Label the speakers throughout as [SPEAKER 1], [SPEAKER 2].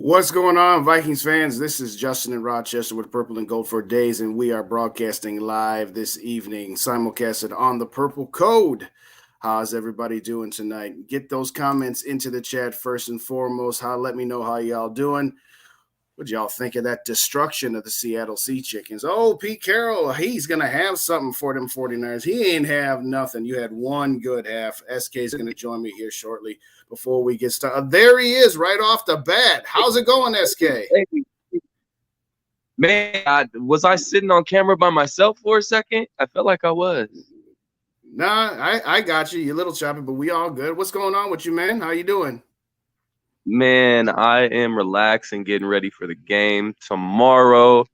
[SPEAKER 1] What's going on, Vikings fans? This is Justin in Rochester with Purple and Gold for Days, and we are broadcasting live this evening, simulcasted on the Purple Code. How's everybody doing tonight? Get those comments into the chat first and foremost. Let me know how y'all doing. What y'all think of that destruction of the Seattle Sea Chickens? Oh, Pete Carroll, he's going to have something for them 49ers. He ain't have nothing. You had one good half. SK is going to join me here shortly before we get started. There he is right off the bat. How's it going, SK?
[SPEAKER 2] Man, was I sitting on camera by myself for a second? I felt like I was.
[SPEAKER 1] Nah, I got you. You're a little choppy, but we all good. What's going on with you, man? How you doing?
[SPEAKER 2] Man, I am relaxing, getting ready for the game tomorrow.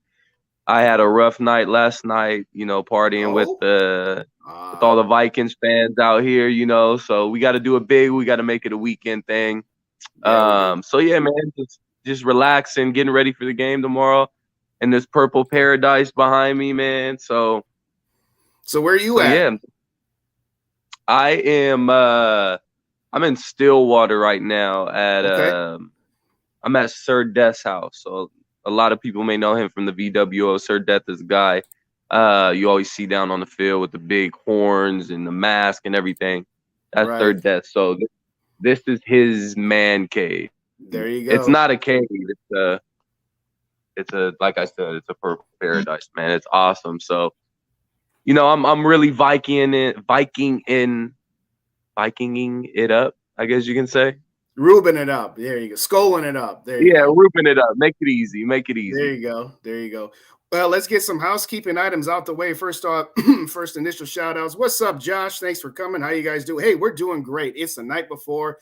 [SPEAKER 2] I had a rough night last night, partying with all the Vikings fans out here, so we got to do it big. We got to make it a weekend thing. So yeah, man, just relaxing, getting ready for the game tomorrow, and this purple paradise behind me, man. So
[SPEAKER 1] where are you at?
[SPEAKER 2] Yeah, I am. I'm in Stillwater right now I'm at Sir Death's house. So a lot of people may know him from the VWO. Sir Death is a guy you always see down on the field with the big horns and the mask and everything. That's Sir Death. So this is his man cave.
[SPEAKER 1] There you go.
[SPEAKER 2] It's not a cave. It's a like I said, it's a purple paradise, man. It's awesome. So, I'm really Vikinging it up, I guess you can say.
[SPEAKER 1] Rubing it up. There you go. Skoling it up. There you go.
[SPEAKER 2] Rubing it up. Make it easy.
[SPEAKER 1] There you go. Well, let's get some housekeeping items out the way. First off, first initial shout outs. What's up, Josh? Thanks for coming. How you guys doing? Hey, we're doing great. It's the night before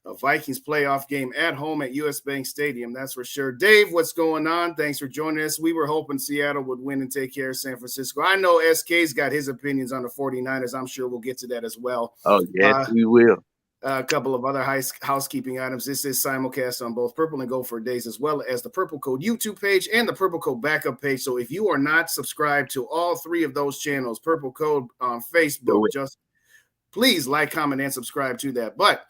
[SPEAKER 1] a Vikings playoff game at home at US Bank Stadium. That's for sure. Dave, what's going on? Thanks for joining us. We were hoping Seattle would win and take care of San Francisco. I know SK's got his opinions on the 49ers. I'm sure we'll get to that as well.
[SPEAKER 2] Oh, yes, we will.
[SPEAKER 1] A couple of other housekeeping items. This is simulcast on both Purple and Gold for Days, as well as the Purple Code YouTube page and the Purple Code backup page. So if you are not subscribed to all three of those channels, Purple Code on Facebook, just please like, comment, and subscribe to that. But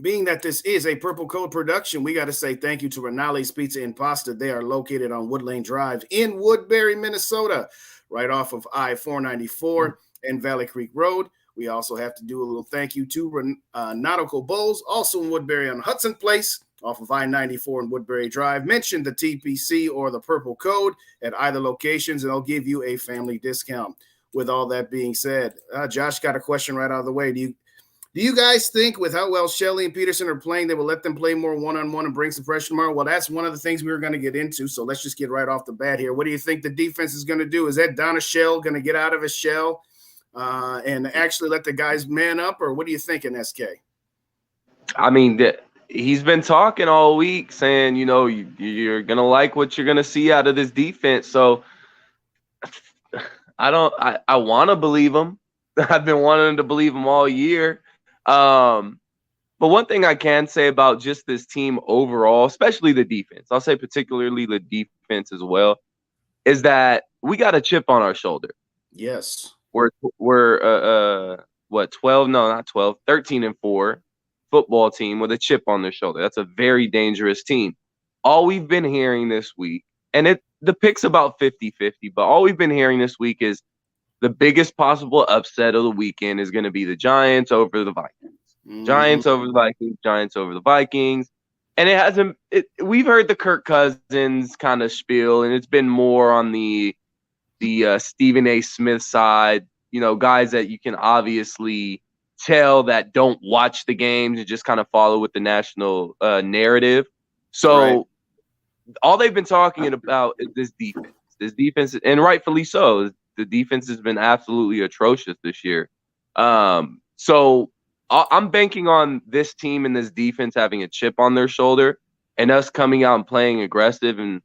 [SPEAKER 1] being that this is a Purple Code production, we got to say thank you to Rinaldi's Pizza and Pasta. They are located on Woodlane Drive in Woodbury, Minnesota, right off of I-494 and Valley Creek Road. We also have to do a little thank you to Nautical Bowls, also in Woodbury on Hudson Place, off of I-94 and Woodbury Drive. Mention the TPC or the Purple Code at either locations, and they'll give you a family discount. With all that being said, Josh got a question right out of the way. Do you guys think with how well Shelley and Peterson are playing, they will let them play more one-on-one and bring some pressure tomorrow? Well, that's one of the things we were going to get into, so let's just get right off the bat here. What do you think the defense is going to do? Is that Donna Shell going to get out of his shell and actually let the guys man up, or what are you thinking, SK?
[SPEAKER 2] I mean, he's been talking all week saying, you're going to like what you're going to see out of this defense. So I want to believe him. I've been wanting to believe him all year. But one thing I can say about just this team overall, especially the defense, I'll say particularly the defense as well, is that we got a chip on our shoulder.
[SPEAKER 1] Yes.
[SPEAKER 2] We're 12? No, not 12. 13-4 football team with a chip on their shoulder. That's a very dangerous team. All we've been hearing this week, and the pick's about 50-50, but all we've been hearing this week is the biggest possible upset of the weekend is going to be the Giants over the Vikings. Mm-hmm. Giants over the Vikings, Giants over the Vikings. And we've heard the Kirk Cousins kind of spiel, and it's been more on the Stephen A. Smith side, guys that you can obviously tell that don't watch the games and just kind of follow with the national narrative. So all they've been talking about is this defense. This defense, and rightfully so. The defense has been absolutely atrocious this year. So I'm banking on this team and this defense having a chip on their shoulder and us coming out and playing aggressive and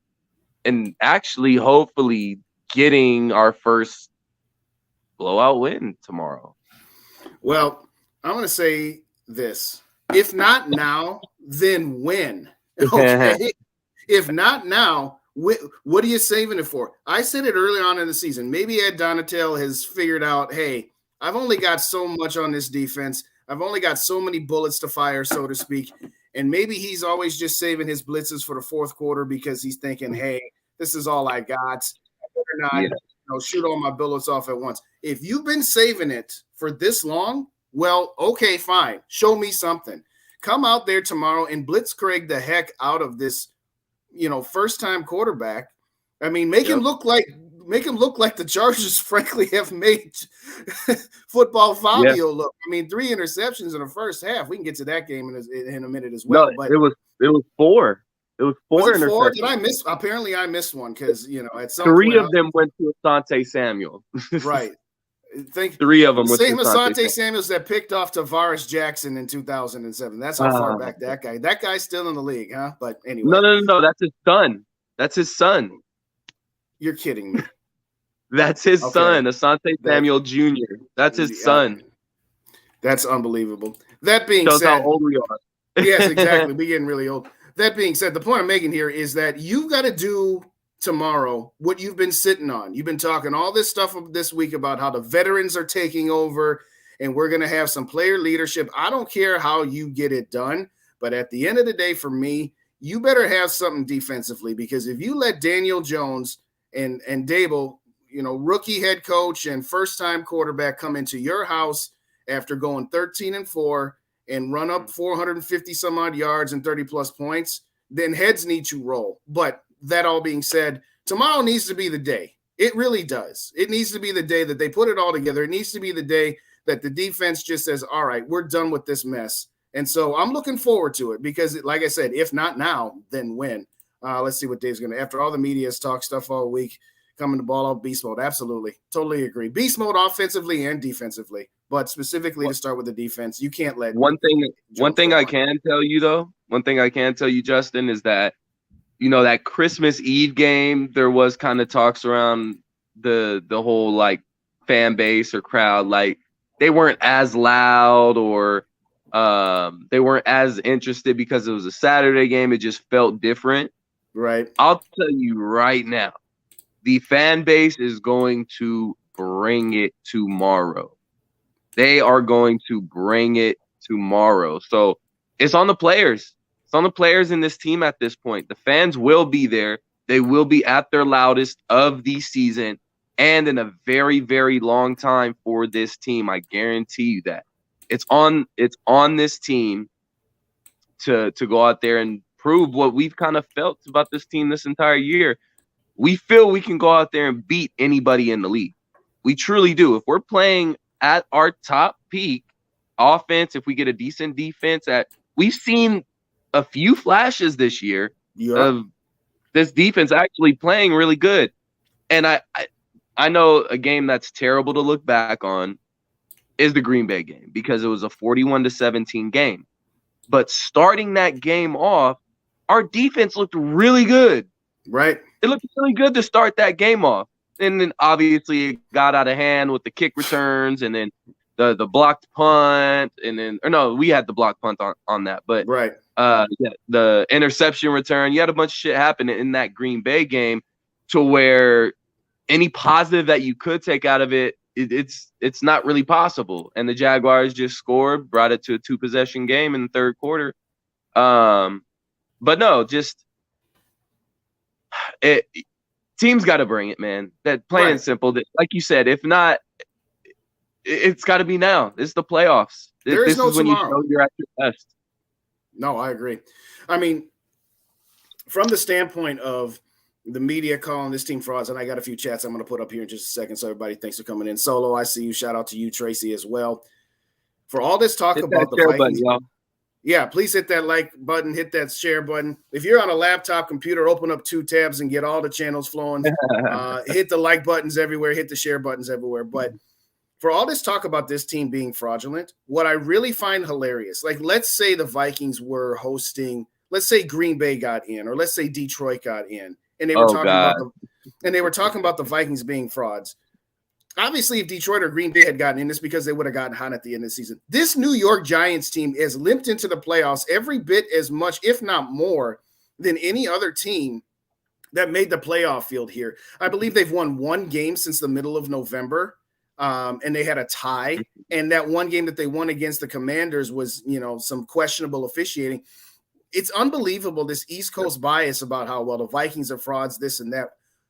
[SPEAKER 2] actually hopefully getting our first blowout win tomorrow.
[SPEAKER 1] Well, I'm going to say this. If not now, then when? Okay. If not now, what are you saving it for? I said it early on in the season. Maybe Ed Donatel has figured out, hey, I've only got so much on this defense. I've only got so many bullets to fire, so to speak. And maybe he's always just saving his blitzes for the fourth quarter because he's thinking, hey, this is all I got. I better not shoot all my bullets off at once. If you've been saving it for this long, well, okay, fine. Show me something. Come out there tomorrow and blitzkrieg the heck out of this, first-time quarterback. I mean, make him look like the Chargers, frankly, have made football Fabio look. I mean, 3 interceptions in the first half. We can get to that game in a minute as well.
[SPEAKER 2] No,
[SPEAKER 1] but
[SPEAKER 2] it was 4. It was 4 interceptions.
[SPEAKER 1] 4? Did I miss? Apparently, I missed one because at some
[SPEAKER 2] 3
[SPEAKER 1] point,
[SPEAKER 2] of them went to Asante Samuel.
[SPEAKER 1] Right. Think
[SPEAKER 2] 3 of them.
[SPEAKER 1] Same Asante Samuels that picked off Tavares Jackson in 2007. That's how far back that guy. That guy's still in the league, huh? But anyway.
[SPEAKER 2] No. That's his son. That's his son.
[SPEAKER 1] You're kidding me.
[SPEAKER 2] That's his son, Asante Samuel Jr. That's his son.
[SPEAKER 1] That's unbelievable. That being
[SPEAKER 2] Shows
[SPEAKER 1] said,
[SPEAKER 2] how old we are.
[SPEAKER 1] Yes, exactly. We're getting really old. That being said, the point I'm making here is that you've got to do tomorrow what you've been sitting on. You've been talking all this stuff this week about how the veterans are taking over and we're going to have some player leadership. I don't care how you get it done, but at the end of the day, for me, you better have something defensively, because if you let Daniel Jones and Dable, rookie head coach and first-time quarterback, come into your house after going 13-4 and run up 450 some odd yards and 30+ points, then heads need to roll. But that all being said, tomorrow needs to be the day. It really does. It needs to be the day that they put it all together. It needs to be the day that the defense just says, all right, we're done with this mess. And so I'm looking forward to it because, like I said, if not now, then when? Let's see what Dave's going to – after all the media has talked stuff all week, coming to ball out beast mode. Absolutely. Totally agree. Beast mode offensively and defensively, but specifically to start with the defense, you can't let
[SPEAKER 2] one thing I can tell you, though, Justin, is that, that Christmas Eve game, there was kind of talks around the whole like fan base or crowd, like they weren't as loud or they weren't as interested because it was a Saturday game. It just felt different.
[SPEAKER 1] Right.
[SPEAKER 2] I'll tell you right now, the fan base is going to bring it tomorrow. They are going to bring it tomorrow. So it's on the players. It's on the players in this team at this point. The fans will be there. They will be at their loudest of the season and in a very, very long time for this team. I guarantee you that. It's on this team to go out there and prove what we've kind of felt about this team this entire year. We feel we can go out there and beat anybody in the league. We truly do. If we're playing at our top peak offense, if we get a decent defense, we've seen a few flashes this year of this defense actually playing really good. And I know a game that's terrible to look back on is the Green Bay game because it was a 41-17 game. But starting that game off, our defense looked really good.
[SPEAKER 1] Right.
[SPEAKER 2] It looked really good to start that game off. And then obviously it got out of hand with the kick returns and then the blocked punt we had the blocked punt on that. But
[SPEAKER 1] right.
[SPEAKER 2] The interception return, you had a bunch of shit happen in that Green Bay game to where any positive that you could take out of it, it's not really possible. And the Jaguars just scored, brought it to a 2-possession game in the third quarter. But no, just team's got to bring it, man. That plain and simple. Like you said, if not, it's got to be now. It's the playoffs. This is when you show you're at your best.
[SPEAKER 1] No, I agree. I mean, from the standpoint of the media calling this team frauds, and I got a few chats I'm going to put up here in just a second. So everybody, thanks for coming in. Solo, I see you. Shout out to you, Tracy, as well. For all this talk about the Vikings. Yeah, please hit that like button, hit that share button. If you're on a laptop computer, open up 2 tabs and get all the channels flowing. Hit the like buttons everywhere, hit the share buttons everywhere. But for all this talk about this team being fraudulent, what I really find hilarious, like let's say the Vikings were hosting, let's say Green Bay got in, or let's say Detroit got in, and they were talking about the Vikings being frauds. Obviously, if Detroit or Green Bay had gotten in, it's because they would have gotten hot at the end of the season. This New York Giants team has limped into the playoffs every bit as much, if not more, than any other team that made the playoff field here. I believe they've won 1 game since the middle of November, and they had a tie. And that one game that they won against the Commanders was, some questionable officiating. it's unbelievable, this East Coast bias about how, well, the Vikings are frauds, this and that.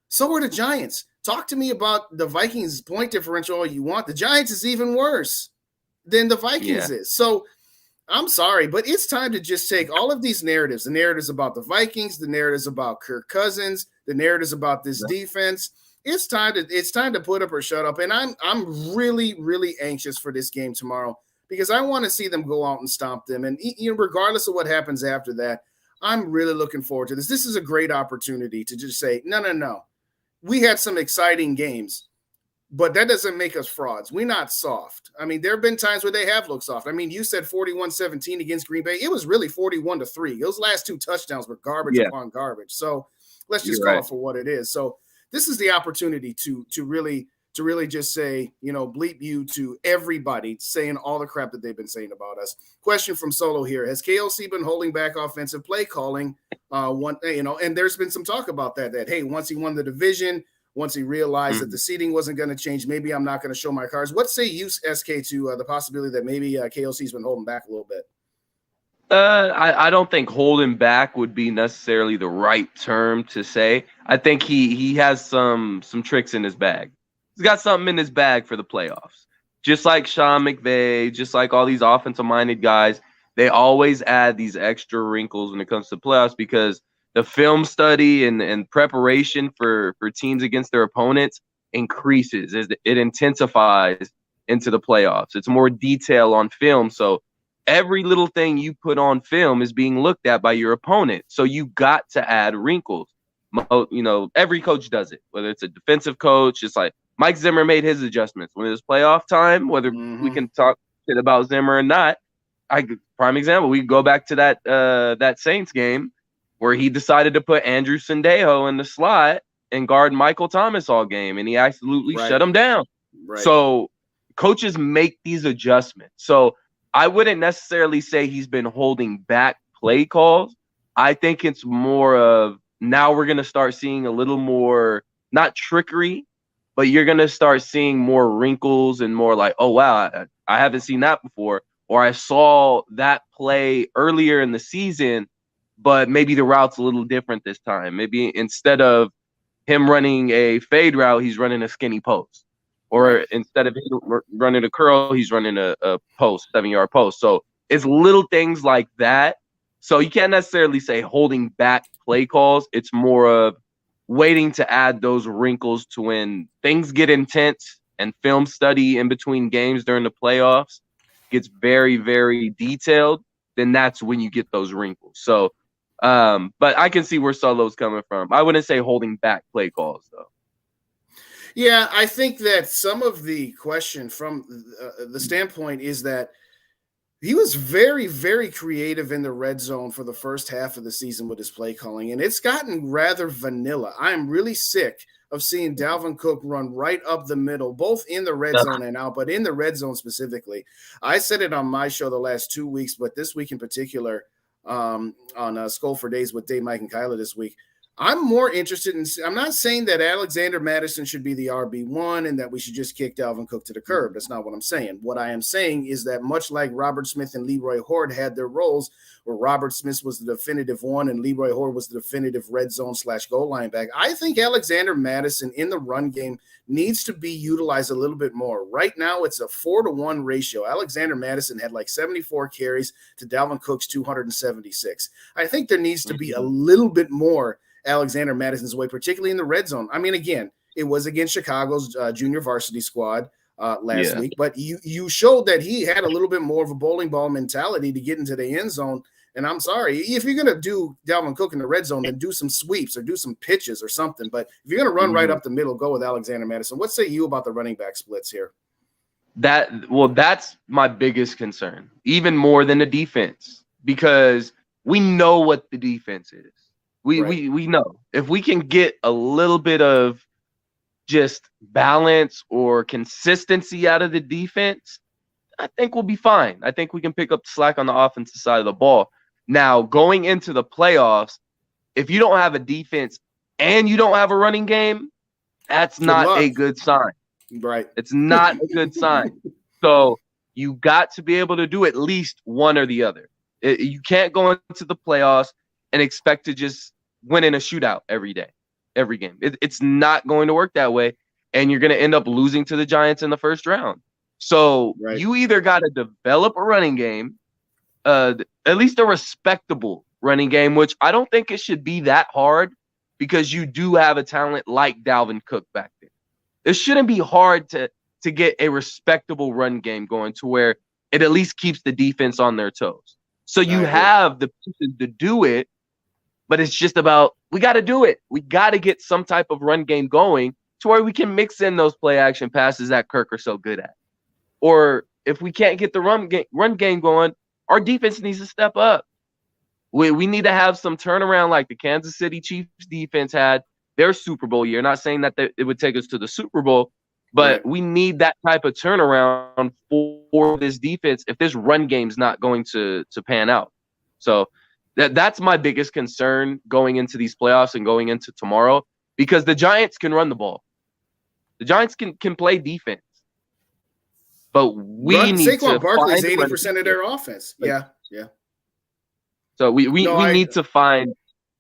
[SPEAKER 1] So are the Giants. Talk to me about the Vikings point differential all you want. The Giants is even worse than the Vikings is. So I'm sorry, but it's time to just take all of these narratives, the narratives about the Vikings, the narratives about Kirk Cousins, the narratives about this defense. It's time to put up or shut up. And I'm really, really anxious for this game tomorrow because I want to see them go out and stomp them. And regardless of what happens after that, I'm really looking forward to this. This is a great opportunity to just say, no. We had some exciting games, but that doesn't make us frauds. We're not soft. I mean, there have been times where they have looked soft. I mean, you said 41-17 against Green Bay. It was really 41-3. Those last 2 touchdowns were garbage upon garbage. So let's just call it for what it is. So this is the opportunity to really just say, bleep you to everybody saying all the crap that they've been saying about us. Question from Solo here. Has KLC been holding back offensive play calling? And there's been some talk about that, hey, once he won the division, once he realized that the seating wasn't going to change, maybe I'm not going to show my cards. What say you, SK, to the possibility that maybe KLC's been holding back a little bit?
[SPEAKER 2] I don't think holding back would be necessarily the right term to say. I think he has some tricks in his bag. He's got something in his bag for the playoffs. Just like Sean McVay, just like all these offensive-minded guys, they always add these extra wrinkles when it comes to playoffs because the film study and preparation for teams against their opponents increases. It intensifies into the playoffs. It's more detail on film. So every little thing you put on film is being looked at by your opponent. So you got to add wrinkles. Every coach does it, whether it's a defensive coach. It's like Mike Zimmer made his adjustments when it was playoff time, whether we can talk shit about Zimmer or not. Prime example, we go back to that Saints game where he decided to put Andrew Sendejo in the slot and guard Michael Thomas all game, and he absolutely shut him down. Right. So coaches make these adjustments. So I wouldn't necessarily say he's been holding back play calls. I think it's more of now we're going to start seeing a little more, not trickery, but you're going to start seeing more wrinkles and more like, oh, wow, I haven't seen that before. Or I saw that play earlier in the season, but maybe the route's a little different this time. Maybe instead of him running a fade route, he's running a skinny post. Or instead of him running a curl, he's running a post, 7-yard post. So it's little things like that. So you can't necessarily say holding back play calls. It's more of waiting to add those wrinkles to when things get intense and film study in between games during the playoffs gets very, very detailed, then that's when you get those wrinkles. So, but I can see where Solo's coming from. I wouldn't say holding back play calls, though.
[SPEAKER 1] Yeah, I think that some of the question from the standpoint is that he was very, very creative in the red zone for the first half of the season with his play calling, and it's gotten rather vanilla. I am really sick of seeing Dalvin Cook run right up the middle, both in the red zone and out, but in the red zone specifically. I said it on my show the last 2 weeks, but this week in particular on Skol for Days with Dave, Mike, and Kyla this week, I'm more interested in – I'm not saying that Alexander Mattison should be the RB1 and that we should just kick Dalvin Cook to the curb. That's not what I'm saying. What I am saying is that much like Robert Smith and Leroy Horde had their roles where Robert Smith was the definitive one and Leroy Horde was the definitive red zone / goal line back, I think Alexander Mattison in the run game needs to be utilized a little bit more. Right now, it's a 4-to-1 ratio. Alexander Mattison had like 74 carries to Dalvin Cook's 276. I think there needs to be a little bit more Alexander Madison's way, particularly in the red zone. I mean, again, it was against Chicago's junior varsity squad last week, but you showed that he had a little bit more of a bowling ball mentality to get into the end zone. And I'm sorry, if you're going to do Dalvin Cook in the red zone, then do some sweeps or do some pitches or something. But if you're going to run right up the middle, go with Alexander Mattison. What say you about the running back splits here?
[SPEAKER 2] That's my biggest concern, even more than the defense, because we know what the defense is. We know if we can get a little bit of just balance or consistency out of the defense, I think we'll be fine. I think we can pick up the slack on the offensive side of the ball. Now, going into the playoffs, if you don't have a defense and you don't have a running game, that's not a good sign.
[SPEAKER 1] Right.
[SPEAKER 2] It's not a good sign. So you got to be able to do at least one or the other. You can't go into the playoffs and expect to just win in a shootout every game. It's not going to work that way, and you're going to end up losing to the Giants in the first round. So you either got to develop a running game, at least a respectable running game, which I don't think it should be that hard because you do have a talent like Dalvin Cook back there. It shouldn't be hard to get a respectable run game going to where it at least keeps the defense on their toes. So you have the pieces to do it, but it's just about we got to do it. We got to get some type of run game going to where we can mix in those play action passes that Kirk are so good at. Or if we can't get the run game going, our defense needs to step up. We need to have some turnaround like the Kansas City Chiefs defense had their Super Bowl year. Not saying that it would take us to the Super Bowl, but we need that type of turnaround for this defense if this run game's not going to pan out. So that's my biggest concern going into these playoffs and going into tomorrow, because the Giants can run the ball. The Giants can play defense. But we need
[SPEAKER 1] Saquon
[SPEAKER 2] to
[SPEAKER 1] Barkley is 80% of their offense. Yeah.
[SPEAKER 2] So we need to find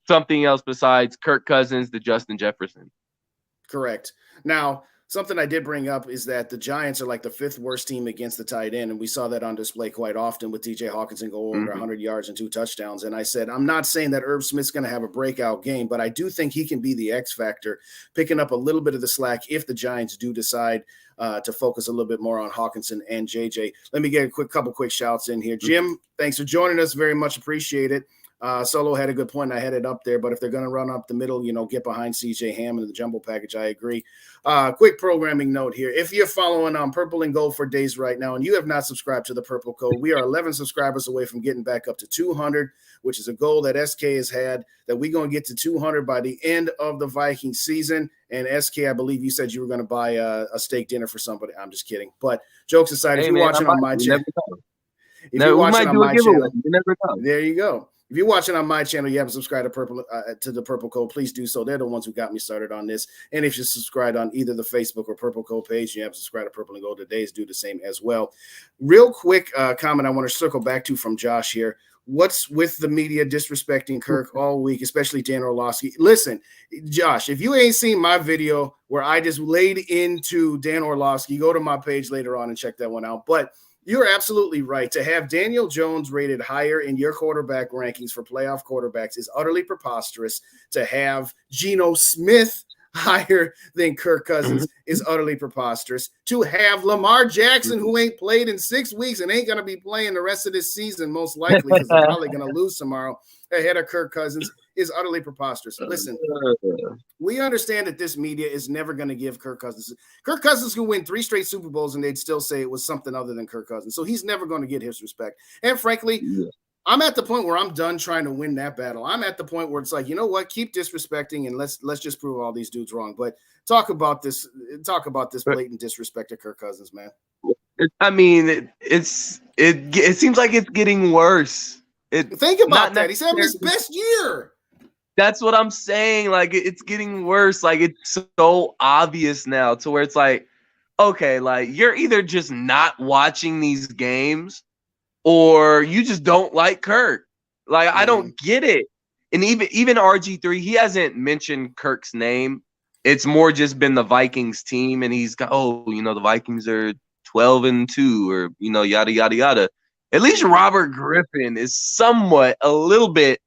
[SPEAKER 2] something else besides Kirk Cousins, the Justin Jefferson.
[SPEAKER 1] Correct. Now, something I did bring up is that the Giants are like the 5th worst team against the tight end, and we saw that on display quite often with DJ Hawkinson go over 100 yards and 2 touchdowns. And I said, I'm not saying that Irv Smith's going to have a breakout game, but I do think he can be the X factor, picking up a little bit of the slack if the Giants do decide to focus a little bit more on Hawkinson and JJ. Let me get a couple quick shouts in here. Jim, thanks for joining us. Very much appreciate it. Solo had a good point. I had it up there, but if they're going to run up the middle, get behind CJ Ham and the jumbo package, I agree. Quick programming note here. If you're following on Purple and Gold for days right now and you have not subscribed to the Purple Code, we are 11 subscribers away from getting back up to 200, which is a goal that SK has had, that we're going to get to 200 by the end of the Vikings season. And SK, I believe you said you were going to buy a steak dinner for somebody. I'm just kidding. But jokes aside, if you're watching on my channel, there you go. If you're watching on my channel, you haven't subscribed to the Purple Code, please do so. They're the ones who got me started on this. And if you're subscribed on either the Facebook or Purple Code page, you haven't subscribed to Purple and Gold today, do the same as well. Real quick comment I want to circle back to from Josh here. What's with the media disrespecting Kirk all week, especially Dan Orlovsky? Listen, Josh, if you ain't seen my video where I just laid into Dan Orlovsky, go to my page later on and check that one out. But you're absolutely right. To have Daniel Jones rated higher in your quarterback rankings for playoff quarterbacks is utterly preposterous. To have Geno Smith higher than Kirk Cousins is utterly preposterous. To have Lamar Jackson, who ain't played in 6 weeks and ain't going to be playing the rest of this season, most likely because they're probably going to lose tomorrow, ahead of Kirk Cousins is utterly preposterous. Listen, we understand that this media is never going to give Kirk Cousins. Kirk Cousins can win 3 straight Super Bowls and they'd still say it was something other than Kirk Cousins. So he's never going to get his respect. And frankly, I'm at the point where I'm done trying to win that battle. I'm at the point where it's like, you know what? Keep disrespecting and let's just prove all these dudes wrong. But talk about this blatant disrespect to Kirk Cousins, man.
[SPEAKER 2] I mean, it seems like it's getting worse.
[SPEAKER 1] Think about that. He's having his best year.
[SPEAKER 2] That's what I'm saying. Like, it's getting worse. Like, it's so obvious now to where it's like, okay, like you're either just not watching these games or you just don't like Kirk. Like, I don't get it. And even RG3, he hasn't mentioned Kirk's name. It's more just been the Vikings team, and he's got, the Vikings are 12-2 or, yada, yada, yada. At least Robert Griffin is somewhat a little bit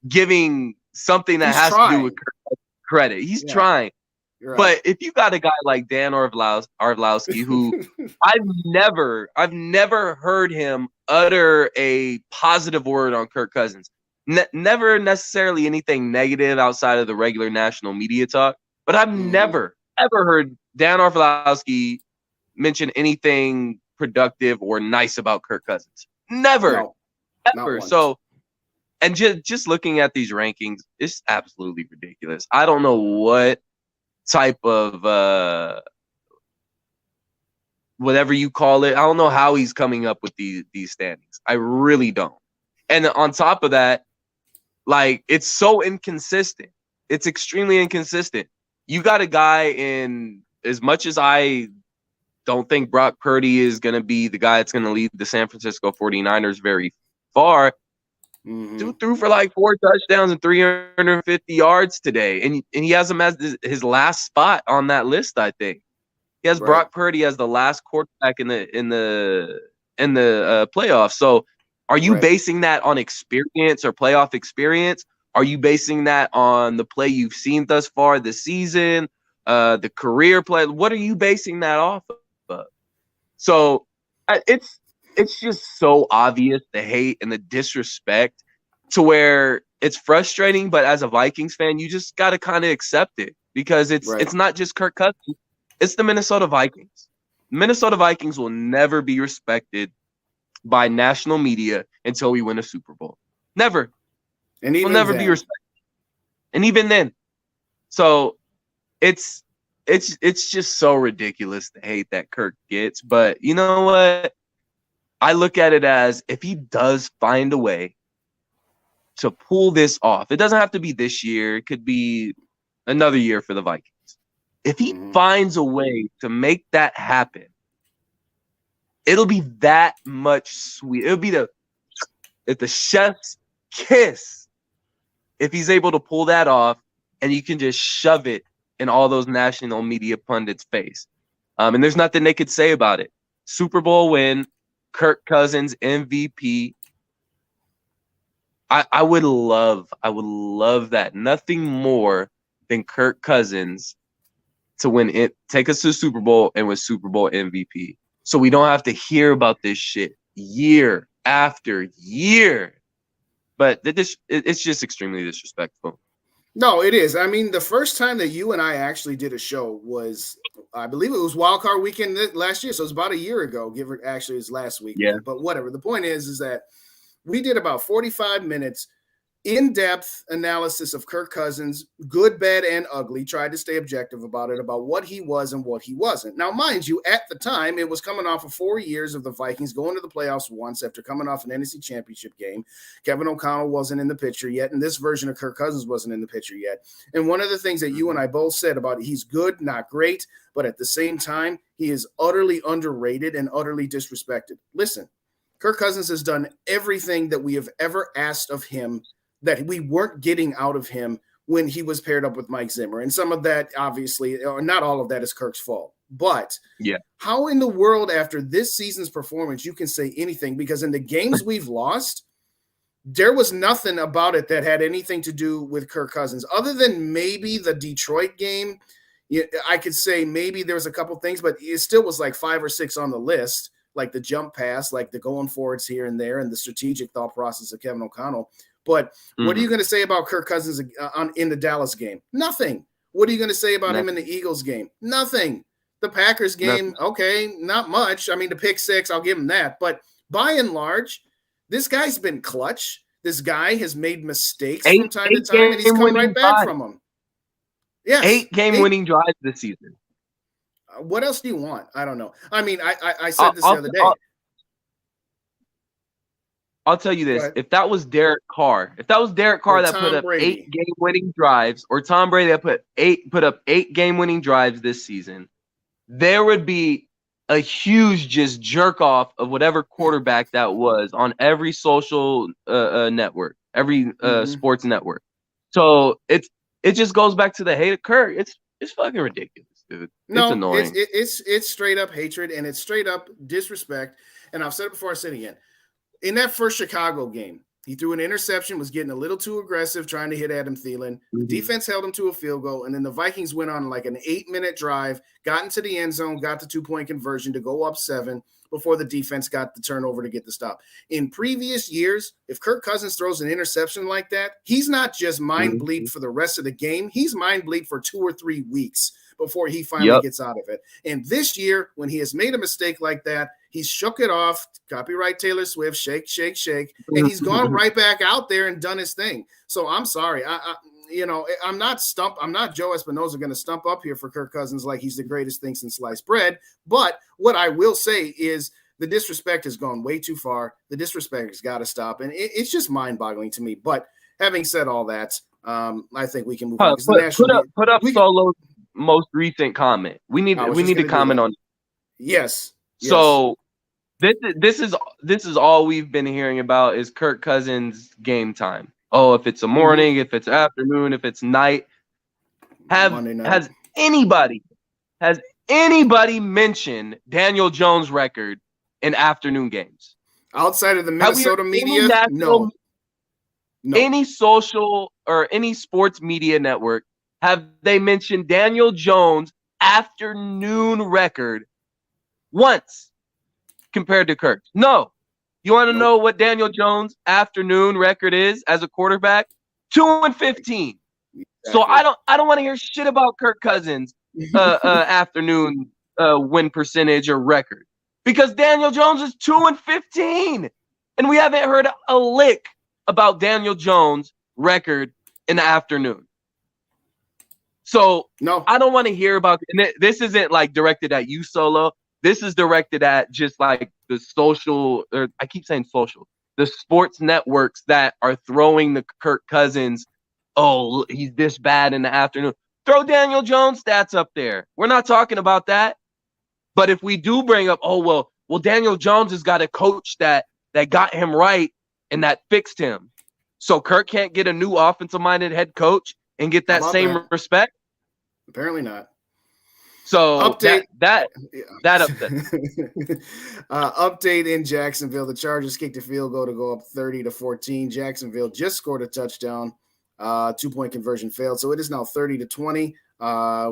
[SPEAKER 2] giving something that has to do with Kirk credit. He's trying. Right. But if you got a guy like Dan Orlovsky, who I've never heard him utter a positive word on Kirk Cousins. Never necessarily anything negative outside of the regular national media talk, but I've never, ever heard Dan Orlovsky mention anything productive or nice about Kirk Cousins. Never. Ever. So, and just looking at these rankings, it's absolutely ridiculous. I don't know what type of whatever you call it. I don't know how he's coming up with these standings. I really don't. And on top of that, like, it's so inconsistent. It's extremely inconsistent. You got a guy in, as much as I don't think Brock Purdy is going to be the guy that's going to lead the San Francisco 49ers very far, Dude threw for like 4 touchdowns and 350 yards today, and he has him as his last spot on that list. I think he has Brock Purdy as the last quarterback in the playoffs. So, are you basing that on experience or playoff experience? Are you basing that on the play you've seen thus far this season, the career play? What are you basing that off of? So, it's just so obvious, the hate and the disrespect, to where it's frustrating. But as a Vikings fan, you just got to kind of accept it, because it's not just Kirk Cousins, it's the Minnesota Vikings. Minnesota Vikings will never be respected by national media until we win a Super Bowl. Never. And we'll never be respected. And even then. So it's just so ridiculous, the hate that Kirk gets. But you know what? I look at it as, if he does find a way to pull this off, it doesn't have to be this year. It could be another year for the Vikings. If he finds a way to make that happen, it'll be that much sweet. It'll be the chef's kiss if he's able to pull that off, and you can just shove it in all those national media pundits' face. And there's nothing they could say about it. Super Bowl win, Kirk Cousins MVP. I would love that. Nothing more than Kirk Cousins to win it, take us to the Super Bowl and win Super Bowl MVP. So we don't have to hear about this shit year after year. But it's just extremely disrespectful.
[SPEAKER 1] No, it is. I mean, the first time that you and I actually did a show was, I believe it was Wild Card Weekend last year. So it's about a year ago. Actually, it's last week.
[SPEAKER 2] Yeah.
[SPEAKER 1] But whatever. The point is that we did about 45 minutes in-depth analysis of Kirk Cousins, good, bad, and ugly. Tried to stay objective about it, about what he was and what he wasn't. Now, mind you, at the time, it was coming off of 4 years of the Vikings going to the playoffs once after coming off an NFC Championship game. Kevin O'Connell wasn't in the picture yet, and this version of Kirk Cousins wasn't in the picture yet. And one of the things that you and I both said about it, he's good, not great, but at the same time, he is utterly underrated and utterly disrespected. Listen, Kirk Cousins has done everything that we have ever asked of him that we weren't getting out of him when he was paired up with Mike Zimmer. And some of that, obviously, or not all of that, is Kirk's fault. But how in the world, after this season's performance, you can say anything? Because in the games we've lost, there was nothing about it that had anything to do with Kirk Cousins, other than maybe the Detroit game. I could say maybe there was a couple things, but it still was like 5 or 6 on the list, like the jump pass, like the going forwards here and there, and the strategic thought process of Kevin O'Connell. But what are you going to say about Kirk Cousins in the Dallas game? Nothing. What are you going to say about him in the Eagles game? Nothing. The Packers game, okay, not much. I mean, the pick 6, I'll give him that. But by and large, this guy's been clutch. This guy has made mistakes from time to time, and he's come right back from them. Yeah,
[SPEAKER 2] 8 game-winning drives this season.
[SPEAKER 1] What else do you want? I don't know. I mean, I said this the other day.
[SPEAKER 2] I'll tell you this: if that was Derek Carr, that put up 8 game-winning drives, or Tom Brady that put up 8 game-winning drives this season, there would be a huge just jerk off of whatever quarterback that was on every social network, every sports network. So it just goes back to the hate of Kirk. It's fucking ridiculous, dude. It's annoying.
[SPEAKER 1] It's straight up hatred, and it's straight up disrespect. And I've said it before, I said it again. In that first Chicago game, he threw an interception, was getting a little too aggressive, trying to hit Adam Thielen. The defense held him to a field goal, and then the Vikings went on like an 8-minute drive, got into the end zone, got the 2-point conversion to go up 7 before the defense got the turnover to get the stop. In previous years, if Kirk Cousins throws an interception like that, he's not just mind bleed for the rest of the game. He's mind bleed for 2 or 3 weeks before he finally gets out of it. And this year, when he has made a mistake like that, he's shook it off, copyright Taylor Swift, shake, shake, shake, and he's gone right back out there and done his thing. So I'm sorry. I'm not Joe Espinoza going to stump up here for Kirk Cousins like he's the greatest thing since sliced bread. But what I will say is the disrespect has gone way too far. The disrespect has got to stop. And it's just mind-boggling to me. But having said all that, I think we can move on.
[SPEAKER 2] Put up Solo's most recent comment. We need to comment on it.
[SPEAKER 1] Yes.
[SPEAKER 2] So This is all we've been hearing about is Kirk Cousins game time. Oh, if it's a morning, if it's afternoon, if it's night.
[SPEAKER 1] Monday night.
[SPEAKER 2] Has anybody mentioned Daniel Jones' record in afternoon games?
[SPEAKER 1] Outside of the Minnesota media? No.
[SPEAKER 2] Any social or any sports media network, have they mentioned Daniel Jones' afternoon record once compared to Kirk? No. You want to know what Daniel Jones' afternoon record is as a quarterback? 2-15. Exactly. So I don't want to hear shit about Kirk Cousins' afternoon win percentage or record, because Daniel Jones is 2-15, and we haven't heard a lick about Daniel Jones' record in the afternoon. So
[SPEAKER 1] no,
[SPEAKER 2] I don't want to hear about. And this isn't like directed at you, Solo. This is directed at just like the social, or I keep saying social, the sports networks that are throwing the Kirk Cousins, oh, he's this bad in the afternoon. Throw Daniel Jones stats up there. We're not talking about that. But if we do bring up, well, Daniel Jones has got a coach that got him right and that fixed him. So Kirk can't get a new offensive-minded head coach and get that same respect?
[SPEAKER 1] Apparently not.
[SPEAKER 2] So
[SPEAKER 1] update
[SPEAKER 2] that upset.
[SPEAKER 1] Update in Jacksonville. The Chargers kicked a field goal to go up 30-14. Jacksonville just scored a touchdown. 2-point conversion failed. So it is now 30-20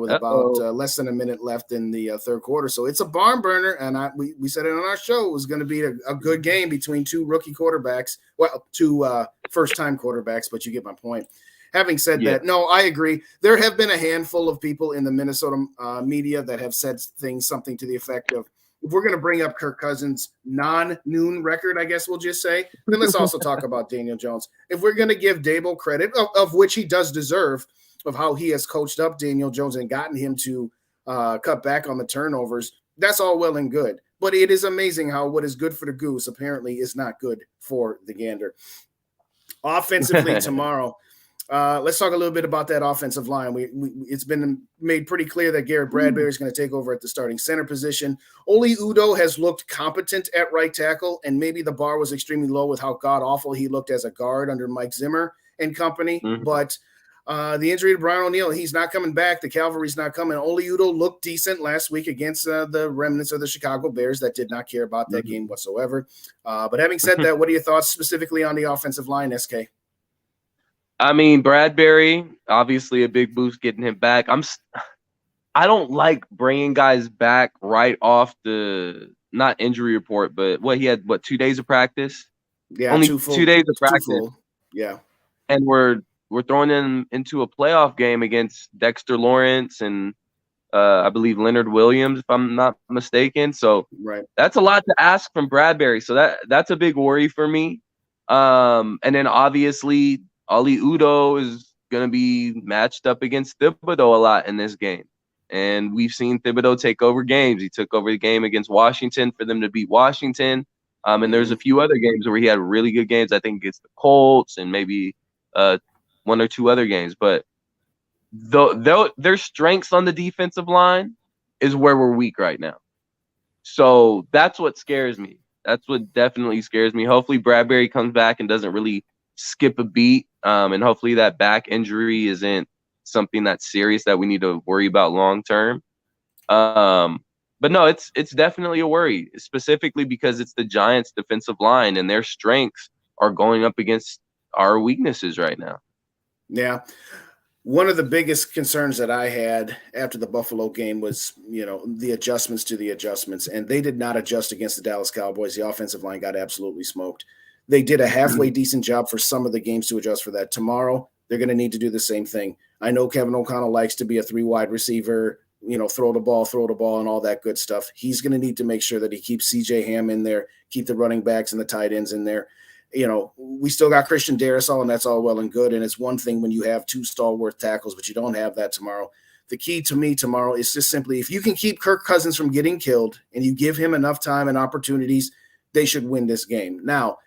[SPEAKER 1] with about less than a minute left in the third quarter. So it's a barn burner. And we said it on our show. It was going to be a good game between two rookie quarterbacks. Well, two first-time quarterbacks, but you get my point. Having said that, no, I agree. There have been a handful of people in the Minnesota media that have said something to the effect of, if we're going to bring up Kirk Cousins' non-noon record, I guess we'll just say, then let's also talk about Daniel Jones. If we're going to give Dable credit, of which he does deserve, of how he has coached up Daniel Jones and gotten him to cut back on the turnovers, that's all well and good. But it is amazing how what is good for the goose apparently is not good for the gander. Offensively tomorrow, let's talk a little bit about that offensive line. It's been made pretty clear that Garrett Bradbury is going to take over at the starting center position. Oli Udoh has looked competent at right tackle, and maybe the bar was extremely low with how god-awful he looked as a guard under Mike Zimmer and company. Mm-hmm. But the injury to Brian O'Neill, he's not coming back. The cavalry's not coming. Oli Udoh looked decent last week against the remnants of the Chicago Bears that did not care about that game whatsoever. But having said that, what are your thoughts specifically on the offensive line, SK?
[SPEAKER 2] I mean, Bradbury, obviously a big boost getting him back. I don't like bringing guys back right off the not injury report, but he had 2 days of practice?
[SPEAKER 1] Yeah,
[SPEAKER 2] only 2 days of practice.
[SPEAKER 1] Yeah,
[SPEAKER 2] and we're throwing him into a playoff game against Dexter Lawrence and I believe Leonard Williams, if I'm not mistaken. So that's a lot to ask from Bradbury. So that's a big worry for me. And then obviously Oli Udoh is going to be matched up against Thibodeau a lot in this game. And we've seen Thibodeau take over games. He took over the game against Washington for them to beat Washington. And there's a few other games where he had really good games, I think against the Colts and maybe one or two other games. But their strengths on the defensive line is where we're weak right now. So that's what scares me. That's what definitely scares me. Hopefully Bradbury comes back and doesn't really skip a beat. And hopefully that back injury isn't something that's serious that we need to worry about long term. But no, it's definitely a worry, specifically because it's the Giants' defensive line and their strengths are going up against our weaknesses right now.
[SPEAKER 1] Yeah. One of the biggest concerns that I had after the Buffalo game was, the adjustments to the adjustments, and they did not adjust against the Dallas Cowboys. The offensive line got absolutely smoked. They did a halfway decent job for some of the games to adjust for that. Tomorrow, they're going to need to do the same thing. I know Kevin O'Connell likes to be a 3-wide receiver, throw the ball, and all that good stuff. He's going to need to make sure that he keeps C.J. Ham in there, keep the running backs and the tight ends in there. We still got Christian Darrisaw, and that's all well and good. And it's one thing when you have two stalwart tackles, but you don't have that tomorrow. The key to me tomorrow is just simply, if you can keep Kirk Cousins from getting killed and you give him enough time and opportunities, they should win this game. Now,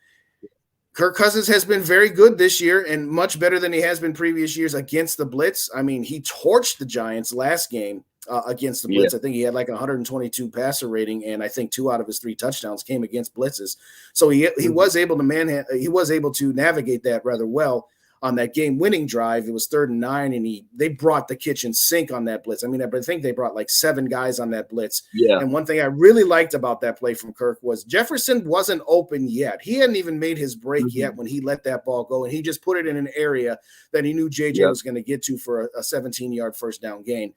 [SPEAKER 1] Kirk Cousins has been very good this year and much better than he has been previous years against the blitz. I mean, he torched the Giants last game against the blitz. I think he had like 122 passer rating, and I think 2 out of his 3 touchdowns came against blitzes. So he was able to navigate that rather well on that game-winning drive. It was 3rd and 9, and they brought the kitchen sink on that blitz. I mean, I think they brought like 7 guys on that blitz.
[SPEAKER 2] Yeah.
[SPEAKER 1] And one thing I really liked about that play from Kirk was Jefferson wasn't open yet. He hadn't even made his break yet when he let that ball go, and he just put it in an area that he knew JJ was going to get to for a 17-yard first down gain.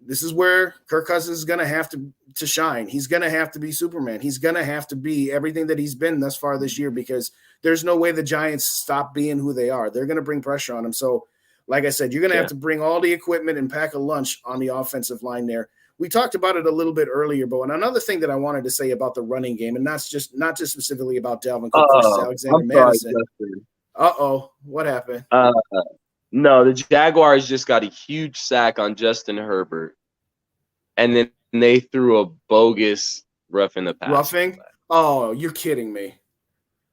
[SPEAKER 1] This is where Kirk Cousins is going to have to shine. He's going to have to be Superman. He's going to have to be everything that he's been thus far this year, because there's no way the Giants stop being who they are. They're going to bring pressure on him. So, like I said, you're going to have to bring all the equipment and pack a lunch on the offensive line there. We talked about it a little bit earlier, but another thing that I wanted to say about the running game, and not just specifically about Dalvin Cook versus Alexander Madison. What happened?
[SPEAKER 2] No, the Jaguars just got a huge sack on Justin Herbert, and then they threw a bogus roughing the passer.
[SPEAKER 1] Roughing? Oh, you're kidding me.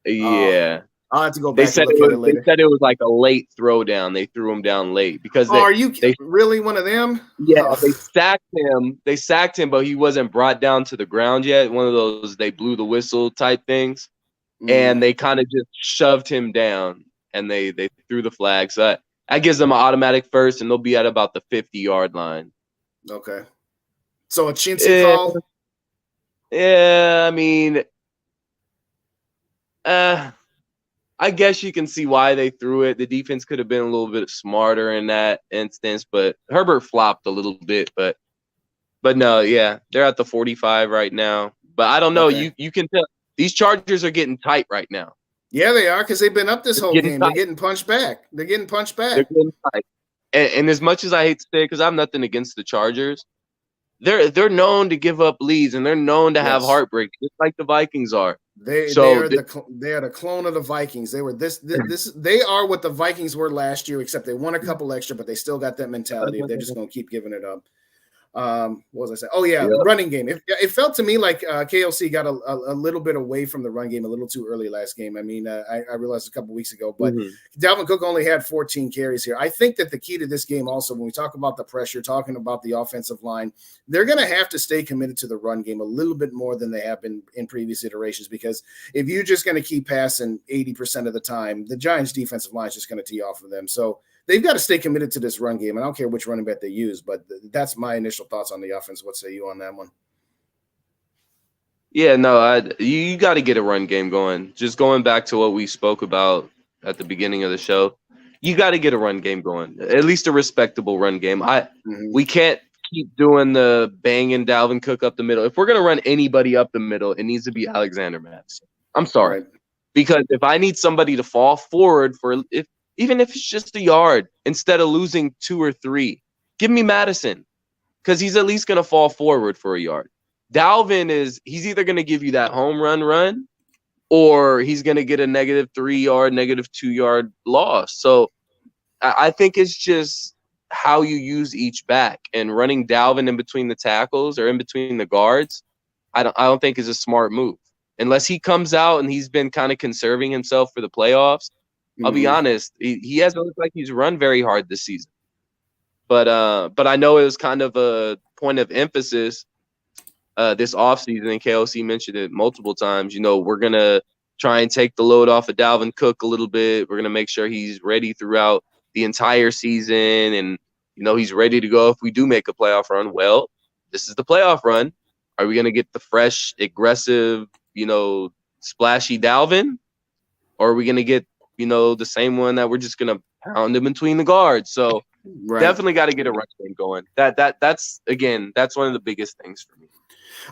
[SPEAKER 2] Yeah.
[SPEAKER 1] I'll have to go back
[SPEAKER 2] They said it was like a late throwdown. They threw him down late because
[SPEAKER 1] are you really one of them?
[SPEAKER 2] Yeah, they sacked him. They sacked him, but he wasn't brought down to the ground yet. One of those they blew the whistle type things, and they kind of just shoved him down, and they threw the flag. So that gives them an automatic first, and they'll be at about the 50-yard line.
[SPEAKER 1] Okay. So a chintzy call?
[SPEAKER 2] Yeah, I mean, I guess you can see why they threw it. The defense could have been a little bit smarter in that instance, but Herbert flopped a little bit. But no, yeah, they're at the 45 right now. But I don't know. Okay. You can tell these Chargers are getting tight right now.
[SPEAKER 1] Yeah, they are, because they've been up this whole game. They're getting punched back. They're getting tight.
[SPEAKER 2] And as much as I hate to say it, because I have nothing against the Chargers, they're known to give up leads, and they're known to have heartbreak, just like the Vikings are.
[SPEAKER 1] They are the clone of the Vikings. They were this. They are what the Vikings were last year, except they won a couple extra, but they still got that mentality. They're just going to keep giving it up. What was I saying? Oh yeah, the running game. It felt to me like KLC got a little bit away from the run game a little too early last game. I mean, I realized a couple weeks ago, but Dalvin Cook only had 14 carries here. I think that the key to this game also, when we talk about the pressure, talking about the offensive line, they're going to have to stay committed to the run game a little bit more than they have been in previous iterations, because if you're just going to keep passing 80% of the time, the Giants defensive line is just going to tee off of them. So they've got to stay committed to this run game. I don't care which running back they use, but that's my initial thoughts on the offense. What say you on that one?
[SPEAKER 2] Yeah, no, you got to get a run game going. Just going back to what we spoke about at the beginning of the show, you got to get a run game going, at least a respectable run game. We can't keep doing the banging Dalvin Cook up the middle. If we're going to run anybody up the middle, it needs to be Alexander Madison. I'm sorry. Right. Because if I need somebody to fall forward even if it's just a yard, instead of losing 2 or 3, give me Madison, because he's at least going to fall forward for a yard. Dalvin he's either going to give you that home run, or he's going to get a -3 yard, -2 yard loss. So I think it's just how you use each back, and running Dalvin in between the tackles or in between the guards, I don't think is a smart move, unless he comes out and he's been kind of conserving himself for the playoffs. I'll be honest, he hasn't looked like he's run very hard this season. But I know it was kind of a point of emphasis this offseason, and KLC mentioned it multiple times. You know, we're going to try and take the load off of Dalvin Cook a little bit. We're going to make sure he's ready throughout the entire season, and, you know, he's ready to go if we do make a playoff run. Well, this is the playoff run. Are we going to get the fresh, aggressive, you know, splashy Dalvin? Or are we going to get, you know, the same one that we're just gonna pound in between the guards? So definitely got to get a run game going. That's one of the biggest things for me.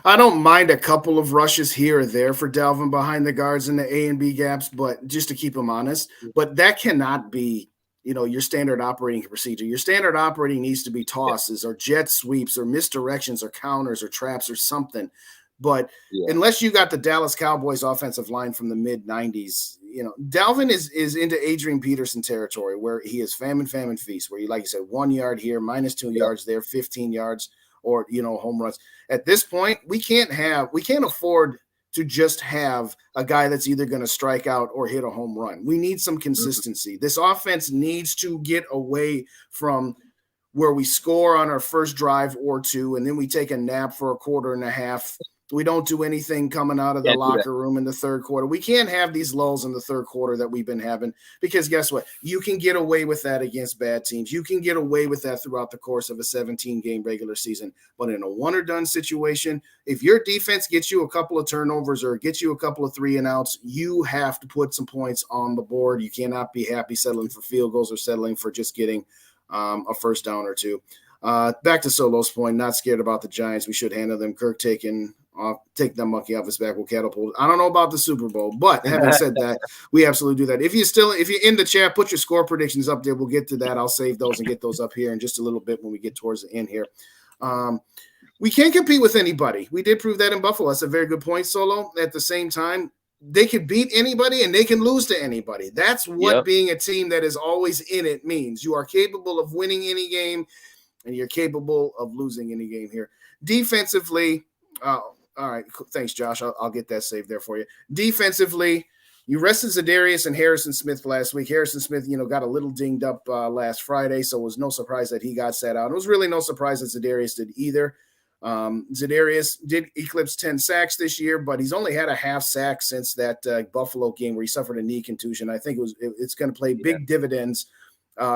[SPEAKER 1] I don't mind a couple of rushes here or there for Dalvin behind the guards in the A and B gaps, but just to keep him honest. But that cannot be, you know, your standard operating procedure. Your standard operating needs to be tosses or jet sweeps or misdirections or counters or traps or something. But unless you got the Dallas Cowboys offensive line from the mid-90s, you know, Dalvin is into Adrian Peterson territory, where he is famine, feast, where you, like you said, 1 yard here, -2 yards there, 15 yards, or, you know, home runs. At this point, we can't afford to just have a guy that's either going to strike out or hit a home run. We need some consistency. This offense needs to get away from where we score on our first drive or two, and then we take a nap for a quarter and a half. We don't do anything coming out of the locker room in the third quarter. We can't have these lulls in the third quarter that we've been having, because guess what? You can get away with that against bad teams. You can get away with that throughout the course of a 17-game regular season. But in a one-or-done situation, if your defense gets you a couple of turnovers or gets you a couple of 3-and-outs, you have to put some points on the board. You cannot be happy settling for field goals or settling for just getting a first down or two. Back to Solo's point, not scared about the Giants. We should handle them. Kirk take that monkey off his back. We'll catapult. I don't know about the Super Bowl, but having said that, we absolutely do that. If you're in the chat, put your score predictions up there. We'll get to that. I'll save those and get those up here in just a little bit when we get towards the end here. We can't compete with anybody. We did prove that in Buffalo. That's a very good point, Solo. At the same time, they can beat anybody and they can lose to anybody. That's what being a team that is always in it means. You are capable of winning any game, and you're capable of losing any game here. Defensively, all right, thanks, Josh. I'll get that saved there for you. Defensively, you rested Za'Darius and Harrison Smith last week. Harrison Smith, got a little dinged up last Friday, so it was no surprise that he got sat out. It was really no surprise that Za'Darius did either. Za'Darius did eclipse 10 sacks this year, but he's only had a half sack since that Buffalo game where he suffered a knee contusion. I think it's going to play big dividends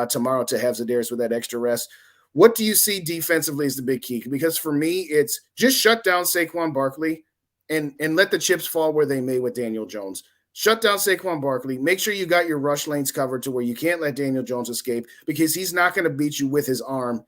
[SPEAKER 1] tomorrow to have Za'Darius with that extra rest. What do you see defensively as the big key? Because for me, it's just shut down Saquon Barkley and let the chips fall where they may with Daniel Jones. Shut down Saquon Barkley. Make sure you got your rush lanes covered to where you can't let Daniel Jones escape, because he's not going to beat you with his arm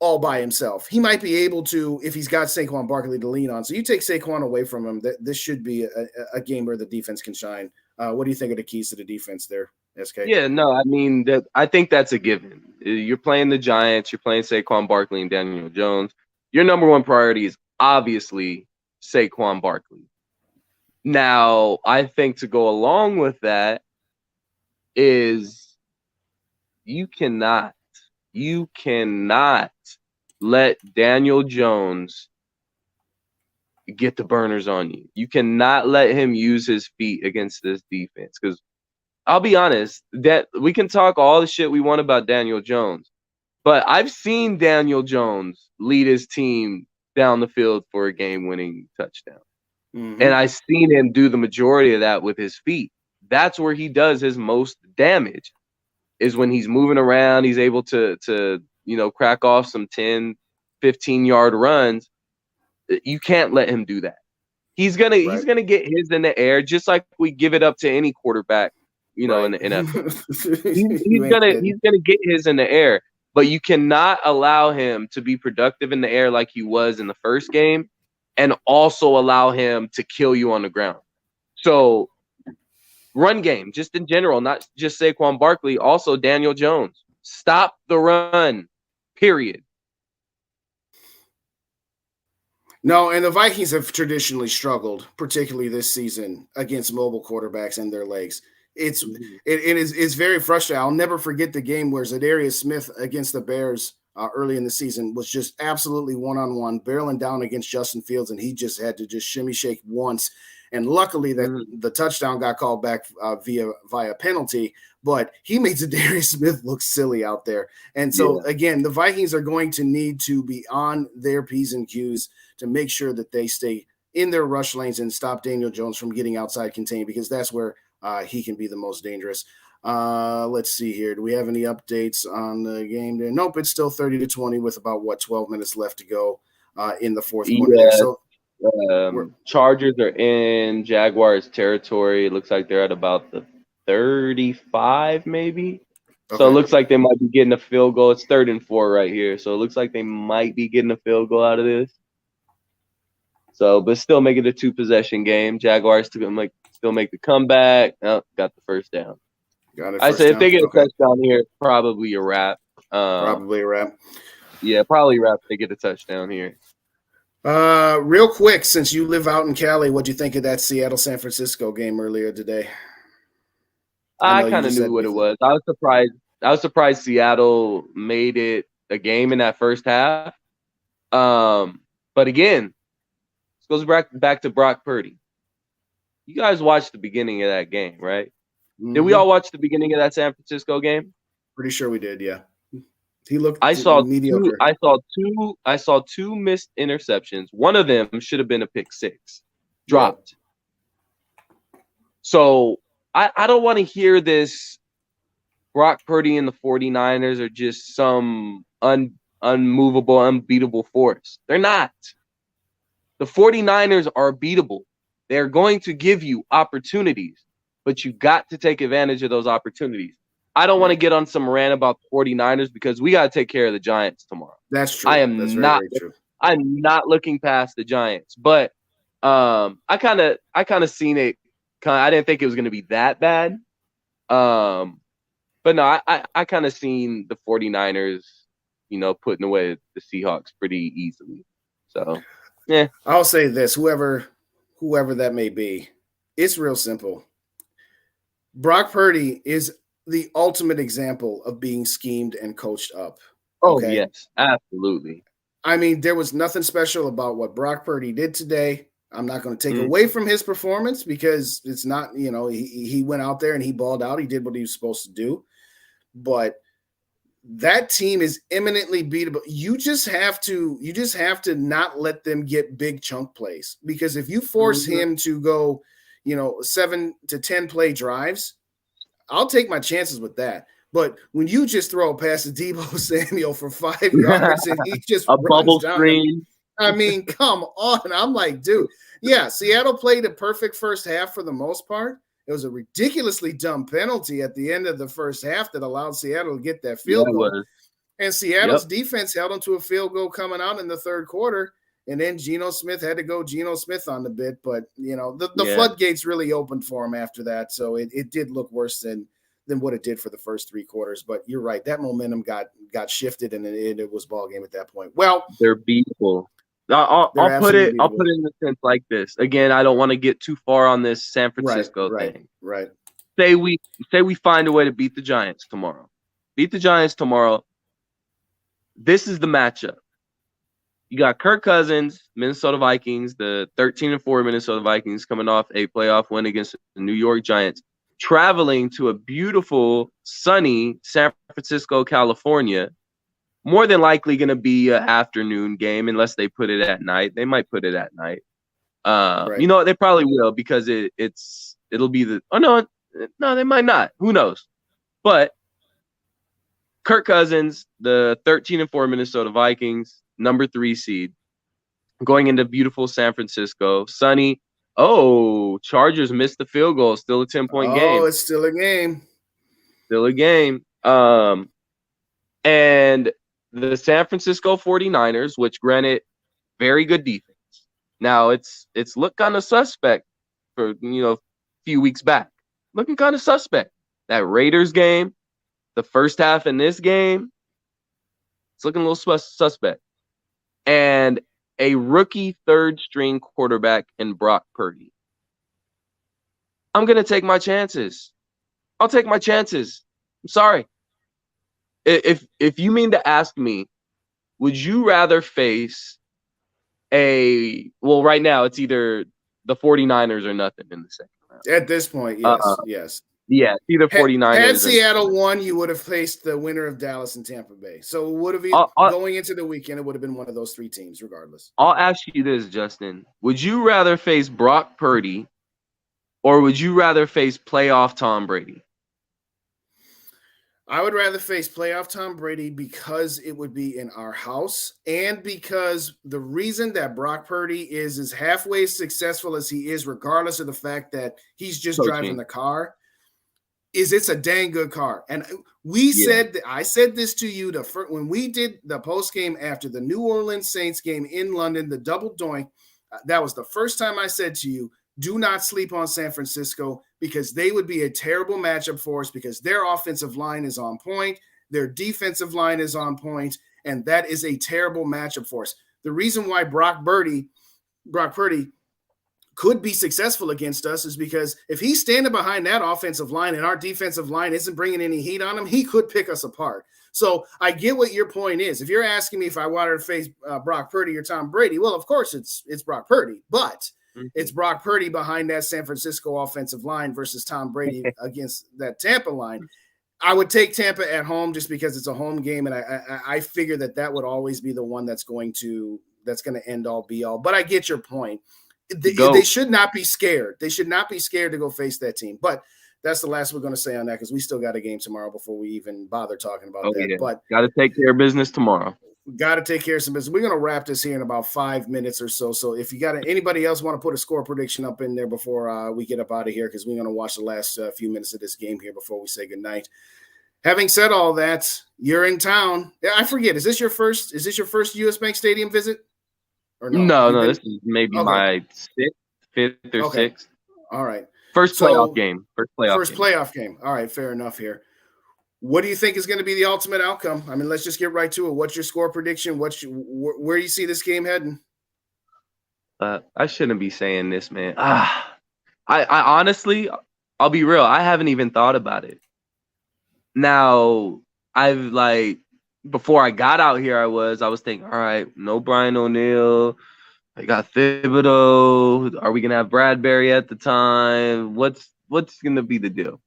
[SPEAKER 1] all by himself. He might be able to if he's got Saquon Barkley to lean on. So you take Saquon away from him. This should be a game where the defense can shine. What do you think of the keys to the defense there, SK?
[SPEAKER 2] Yeah, no, I mean, I think that's a given. You're playing the Giants. You're playing Saquon Barkley and Daniel Jones. Your number one priority is obviously Saquon Barkley. Now, I think to go along with that is you cannot let Daniel Jones get the burners on you. You cannot let him use his feet against this defense, because I'll be honest, that we can talk all the shit we want about Daniel Jones, but I've seen Daniel Jones lead his team down the field for a game-winning touchdown. Mm-hmm. And I've seen him do the majority of that with his feet. That's where he does his most damage, is when he's moving around. He's able to crack off some 10, 15-yard runs. You can't let him do that. He's gonna get his in the air, just like we give it up to any quarterback, in the NFL. he's gonna get his in the air, but you cannot allow him to be productive in the air like he was in the first game, and also allow him to kill you on the ground. So run game, just in general, not just Saquon Barkley, also Daniel Jones. Stop the run, period.
[SPEAKER 1] No, and the Vikings have traditionally struggled, particularly this season, against mobile quarterbacks and their legs. It's very frustrating. I'll never forget the game where Za'Darius Smith against the Bears early in the season was just absolutely one-on-one, barreling down against Justin Fields, and he just had to just shimmy shake once. And luckily that the touchdown got called back via penalty, but he made Za'Darius Smith look silly out there. And so, again, the Vikings are going to need to be on their P's and Q's to make sure that they stay in their rush lanes and stop Daniel Jones from getting outside contained, because that's where he can be the most dangerous. Let's see here. Do we have any updates on the game there? Nope, it's still 30-20 with about, 12 minutes left to go in the fourth quarter.
[SPEAKER 2] Yeah.
[SPEAKER 1] So
[SPEAKER 2] Chargers are in Jaguars territory. It looks like they're at about the 35, maybe. Okay. So it looks like they might be getting a field goal. It's 3rd and 4 right here. So it looks like they might be getting a field goal out of this. So, but still make it a 2-possession game. Jaguars still make the comeback. Oh, got the first down. I said if they get a touchdown here, it's probably a wrap.
[SPEAKER 1] Probably a wrap.
[SPEAKER 2] Yeah, probably a wrap if they get a touchdown here.
[SPEAKER 1] Real quick, since you live out in Cali, what do you think of that Seattle-San Francisco game earlier today?
[SPEAKER 2] I kind of knew what it was. I was surprised Seattle made it a game in that first half. But again, this goes back to Brock Purdy. You guys watched the beginning of that game, right? Mm-hmm. Did we all watch the beginning of that San Francisco game?
[SPEAKER 1] Pretty sure we did, yeah. He looked
[SPEAKER 2] I saw
[SPEAKER 1] mediocre.
[SPEAKER 2] I saw two missed interceptions. One of them should have been a pick six. Dropped. Yep. So I don't want to hear this Brock Purdy and the 49ers are just some unmovable, unbeatable force. They're not. The 49ers are beatable. They're going to give you opportunities, but you got to take advantage of those opportunities. I don't want to get on some rant about the 49ers because we got to take care of the Giants tomorrow.
[SPEAKER 1] That's true.
[SPEAKER 2] That's very true. I'm not looking past the Giants, but I kind of seen it. I didn't think it was going to be that bad. But no, I kind of seen the 49ers, putting away the Seahawks pretty easily. So, yeah.
[SPEAKER 1] I'll say this, whoever that may be, it's real simple. Brock Purdy is the ultimate example of being schemed and coached up.
[SPEAKER 2] Okay? Oh, yes, absolutely.
[SPEAKER 1] I mean, there was nothing special about what Brock Purdy did today. I'm not going to take away from his performance because it's not, he went out there and he balled out. He did what he was supposed to do. But that team is eminently beatable. You just have to not let them get big chunk plays, because if you force him to go, 7 to 10 play drives, I'll take my chances with that. But when you just throw past the Deebo Samuel for 5 yards and he just
[SPEAKER 2] a bubble screen,
[SPEAKER 1] I mean, come on. I'm like, dude, yeah, Seattle played a perfect first half for the most part. It was a ridiculously dumb penalty at the end of the first half that allowed Seattle to get that field goal. And Seattle's defense held them to a field goal coming out in the third quarter. And then Geno Smith had to go Geno Smith on the bit. But, the floodgates really opened for him after that. So it did look worse than what it did for the first three quarters. But you're right. That momentum got shifted, and it was ball game at that point. Well,
[SPEAKER 2] they're beatable. I'll put it in the sense like this. Again, I don't want to get too far on this San Francisco thing.
[SPEAKER 1] Right.
[SPEAKER 2] Say we find a way to beat the Giants tomorrow. This is the matchup. You got Kirk Cousins, Minnesota Vikings, the 13-4 Minnesota Vikings, coming off a playoff win against the New York Giants, traveling to a beautiful, sunny San Francisco, California. More than likely going to be an afternoon game unless they put it at night. They might put it at night. They probably will, because it'll be the – oh, no, they might not. Who knows? But Kirk Cousins, the 13-4 Minnesota Vikings, number 3 seed, going into beautiful San Francisco, sunny. Oh, Chargers missed the field goal. Still a 10-point game.
[SPEAKER 1] Oh, it's still a game.
[SPEAKER 2] And the San Francisco 49ers, which granted, very good defense. Now it's looked kind of suspect for a few weeks back. Looking kind of suspect. That Raiders game, the first half in this game, it's looking a little suspect. And a rookie third-string quarterback in Brock Purdy. I'm gonna take my chances. I'll take my chances. I'm sorry. If you mean to ask me, would you rather face right now it's either the 49ers or nothing in the second round.
[SPEAKER 1] At this point, yes.
[SPEAKER 2] Yeah, either 49ers.
[SPEAKER 1] Had Seattle won, you would have faced the winner of Dallas and Tampa Bay. So it would have been going into the weekend, it would have been one of those three teams regardless.
[SPEAKER 2] I'll ask you this, Justin. Would you rather face Brock Purdy or would you rather face playoff Tom Brady?
[SPEAKER 1] I would rather face playoff Tom Brady because it would be in our house, and because the reason that Brock Purdy is as halfway successful as he is, regardless of the fact that he's just driving the car, is it's a dang good car. And I said this to you when we did the post game after the New Orleans Saints game in London, the double doink. That was the first time I said to you, do not sleep on San Francisco, because they would be a terrible matchup for us, because their offensive line is on point, their defensive line is on point, and that is a terrible matchup for us. The reason why Brock Purdy could be successful against us is because if he's standing behind that offensive line and our defensive line isn't bringing any heat on him, he could pick us apart. So I get what your point is. If you're asking me if I wanted to face Brock Purdy or Tom Brady, well, of course it's Brock Purdy, but it's Brock Purdy behind that San Francisco offensive line versus Tom Brady against that Tampa line. I would take Tampa at home just because it's a home game, and I figure that would always be the one that's going to end all be all. But I get your point. They should not be scared. They should not be scared to go face that team. But that's the last we're going to say on that because we still got a game tomorrow before we even bother talking about that.
[SPEAKER 2] Yeah.
[SPEAKER 1] But
[SPEAKER 2] got to take care of business tomorrow.
[SPEAKER 1] Got to take care of some business. We're going to wrap this here in about 5 minutes or so. So if you got anybody else want to put a score prediction up in there before we get up out of here, because we're going to watch the last few minutes of this game here before we say goodnight. Having said all that, you're in town. Yeah, I forget. Is this your first US Bank Stadium visit? Or
[SPEAKER 2] no, this is maybe my fifth or sixth.
[SPEAKER 1] All right.
[SPEAKER 2] First playoff game. First
[SPEAKER 1] playoff game. All right, fair enough here. What do you think is going to be the ultimate outcome? I mean, let's just get right to it. What's your score prediction? Where do you see this game heading?
[SPEAKER 2] I shouldn't be saying this, man. I honestly, I'll be real. I haven't even thought about it. Now, before I got out here, I was thinking, all right, no Brian O'Neill. I got Thibodeau. Are we going to have Bradbury at the time? What's going to be the deal?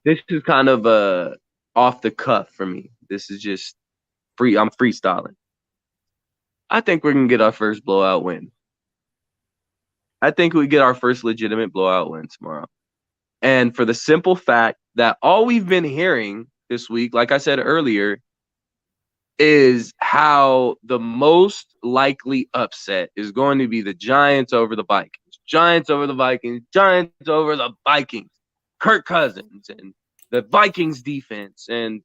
[SPEAKER 2] This is kind of off the cuff for me. This is just free. I'm freestyling. I think we're going to get our first blowout win. I think we get our first legitimate blowout win tomorrow. And for the simple fact that all we've been hearing this week, like I said earlier, is how the most likely upset is going to be the Giants over the Vikings. Giants over the Vikings. Giants over the Vikings. Kirk Cousins and the Vikings defense and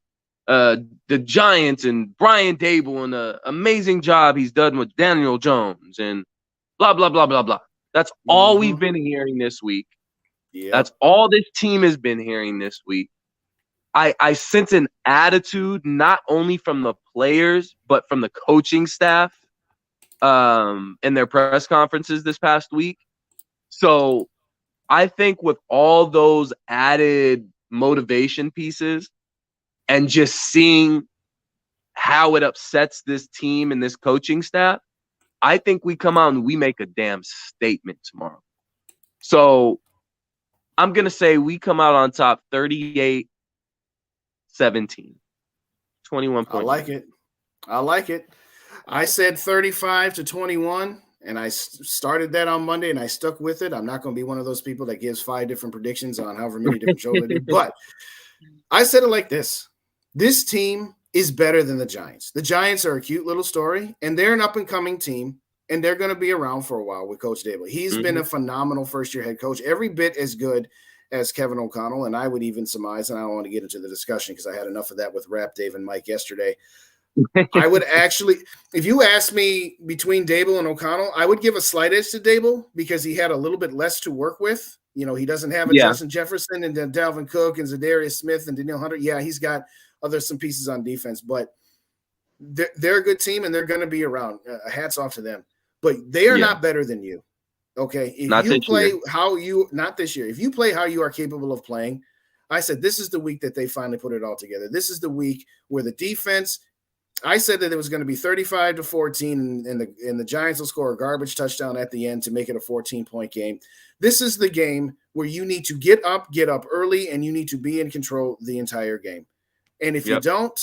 [SPEAKER 2] the Giants and Brian Dable and the amazing job he's done with Daniel Jones and blah, blah, blah, blah, blah. That's all we've been hearing this week.
[SPEAKER 1] Yeah.
[SPEAKER 2] That's all this team has been hearing this week. I sense an attitude not only from the players, but from the coaching staff in their press conferences this past week. So I think with all those added motivation pieces and just seeing how it upsets this team and this coaching staff, I think we come out and we make a damn statement tomorrow. So I'm going to say we come out on top 38-17. 21 points.
[SPEAKER 1] I like it. I said 35-21. And I started that on Monday, and I stuck with it. I'm not going to be one of those people that gives 5 different predictions on however many different shows I do. But I said it like this. This team is better than the Giants. The Giants are a cute little story, and they're an up-and-coming team, and they're going to be around for a while with Coach Dable. He's been a phenomenal first-year head coach, every bit as good as Kevin O'Connell, and I would even surmise, and I don't want to get into the discussion because I had enough of that with Rap Dave and Mike yesterday. I would actually, if you ask me between Dable and O'Connell, I would give a slight edge to Dable because he had a little bit less to work with. You know, he doesn't have a Justin Jefferson and then Dalvin Cook and Zadarius Smith and Danielle Hunter. Yeah, he's got some pieces on defense, but they're a good team and they're going to be around. Hats off to them. But they are not better than you. Okay, if you play not this year. If you play how you are capable of playing, I said this is the week that they finally put it all together. This is the week where the defense. I said that it was going to be 35-14, and the Giants will score a garbage touchdown at the end to make it a 14-point game. This is the game where you need to get up early, and you need to be in control the entire game. And if you don't,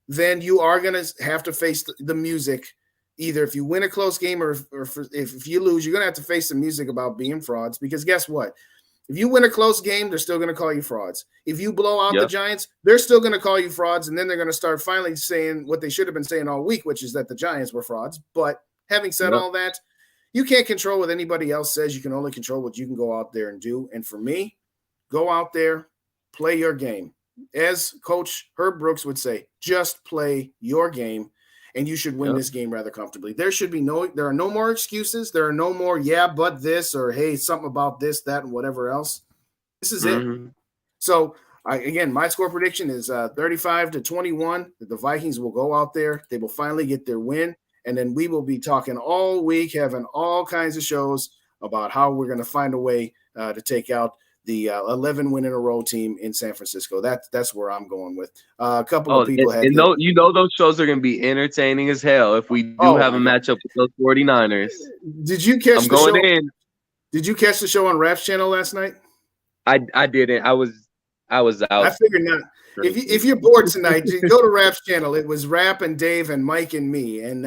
[SPEAKER 1] then you are going to have to face the music. Either if you win a close game or if you lose, you're going to have to face the music about being frauds. Because guess what? If you win a close game, they're still going to call you frauds. If you blow out the Giants, they're still going to call you frauds, and then they're going to start finally saying what they should have been saying all week, which is that the Giants were frauds. But having said all that, you can't control what anybody else says. You can only control what you can go out there and do. And for me, go out there, play your game. As Coach Herb Brooks would say, just play your game, and you should win this game rather comfortably. There are no more excuses. There are no more, but this, or hey, something about this, that, and whatever else. This is it. So, again, my score prediction is 35-21. The Vikings will go out there. They will finally get their win. And then we will be talking all week, having all kinds of shows about how we're going to find a way to take out the 11 win in a row team in San Francisco. That's where I'm going with. A couple of people had
[SPEAKER 2] those shows are going to be entertaining as hell if we do have a matchup with those 49ers.
[SPEAKER 1] Did you catch the show? Did you catch the show on Rap's channel last night?
[SPEAKER 2] I didn't. I was I was out.
[SPEAKER 1] I figured not. If you're bored tonight, go to Rap's channel. It was Rap and Dave and Mike and me, and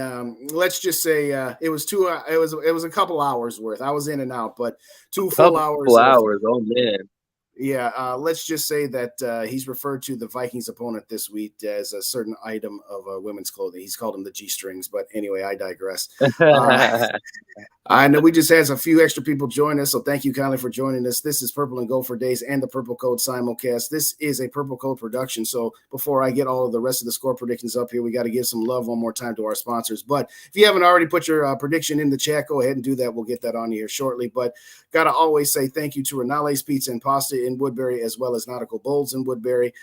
[SPEAKER 1] let's just say it was it was a couple hours worth. I was in and out, but 2 full hours.
[SPEAKER 2] Oh man.
[SPEAKER 1] Yeah, let's just say that he's referred to the Vikings opponent this week as a certain item of women's clothing. He's called them the G-strings, but anyway, I digress. I know we just had a few extra people join us, so thank you kindly for joining us. This is Purple and Gopher Days and the Purple Code simulcast. This is a Purple Code production, so before I get all of the rest of the score predictions up here, we got to give some love one more time to our sponsors. But if you haven't already put your prediction in the chat, go ahead and do that. We'll get that on here shortly. But got to always say thank you to Renale's Pizza and Pasta in Woodbury, as well as Nautical Bowls in Woodbury.